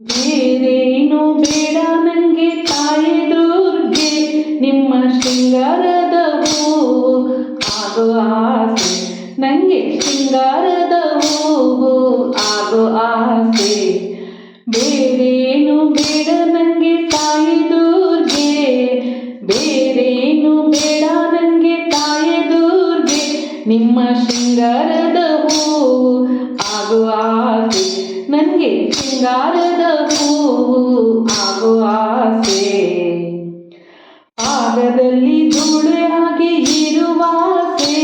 ಬೇರೇನು ಬೇಡ ನಂಗೆ ತಾಯಿ ದುರ್ಗೆ, ನಿಮ್ಮ ಶೃಂಗಾರದ ಹೂವು ಆಗೋ ಆಸೆ, ನಂಗೆ ಶೃಂಗಾರದ ಹೂವು ಆಗೋ ಆಸೆ. ಬೇರೇನು ಬೇಡ ನಂಗೆ ತಾಯಿ ದುರ್ಗೆ, ಬೇರೇನು ಬೇಡ ನಂಗೆ ತಾಯಿ ದುರ್ಗೆ, ನಿಮ್ಮ ಶೃಂಗಾರದ ಹೂವು ಆಗೋ ಆಸೆ, ನನಗೆ ಶೃಂಗಾರದ ಹೂವು ಆಗೋ ಆಸೆ. ಪಾದದಲ್ಲಿ ಧೂಳೆಯಾಗಿ ಇರುವಾಸೆ,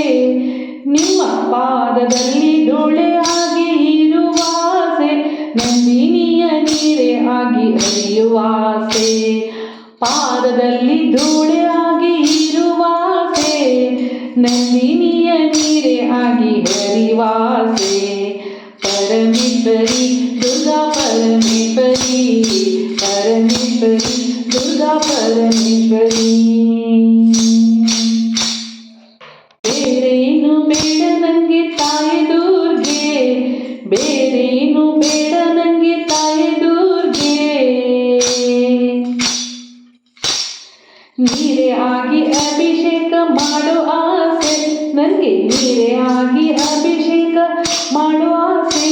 ನಿಮ್ಮ ಪಾದದಲ್ಲಿ ಧೂಳೆಯಾಗಿ ಇರುವಾಸೆ, ನಂದಿನಿಯ ನೀರೇ ಆಗಿ ಹರಿಯುವಾಸೆ. ಪಾದದಲ್ಲಿ ಧೂಳೆಯಾಗಿ ಇರುವಾಸೆ, ನಂದಿನಿಯ ನೀರೇ ಆಗಿ ಹರಿವಾಸೆ. ಪರಮೇಶ್ವರಿ ದುರ್ಗಾ ಪರಮೇಶ್ವರಿ, ಪರಮೇಶ್ವರಿ ದುರ್ಗಾ ಪರಮೇಶ್ವರಿ. ಬೇರೇನು ಬೇಡ ನಂಗೆ ತಾಯಿ ದುರ್ಗೆ, ಬೇರೇನು ಬೇಡ ನಂಗೆ ತಾಯಿ ದುರ್ಗೆ. ನೀರೇ ಆಗಿ ಅಭಿಷೇಕ ಮಾಡೋ ಆಸೆ, ನನಗೆ ನೀರೇ ಆಗಿ ಅಭಿಷೇಕ ಮಾಡೋ ಆಸೆ.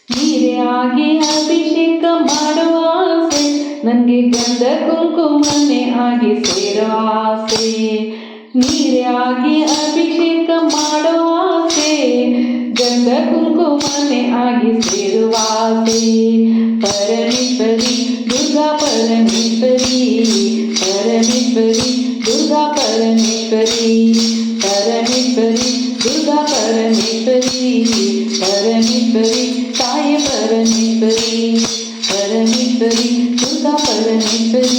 ನೀರೇ ಆಗಿ ಅಭಿಷೇಕ ಮಾಡೋ ಆಸೆ, ನನಗೆ ಗಂಧ ಕುಂಕುಮನೆ ಆಗಿ ಸೇರೋ ಆಸೆ. ನೀರೇ ಆಗಿ ಅಭಿಷೇಕ ಮಾಡೋ ಆಸೆ, ಗಂಧ ಕುಂಕುಮನೆ ಆಗಿ ಸೇರುವ ಆಸೆ. ಪರಮೇಶ್ವರಿ ದುರ್ಗಾ ಪರಮೇಶ್ವರಿ, ಪರಮೇಶ್ವರಿ ದುರ್ಗಾ ಪರಮೇಶ್ವರಿ, ಪರಮೇಶ್ವರಿ ದುರ್ಗಾ ಪರಮೇಶ್ವರಿ, ಪರಮೇಶ್ವರಿ ತಾಯಿ ಪರಮೇಶ್ವರಿ, ಪರಮೇಶ್ವರಿ ದುರ್ಗಾ ಪರಮೇಶ್ವರಿ.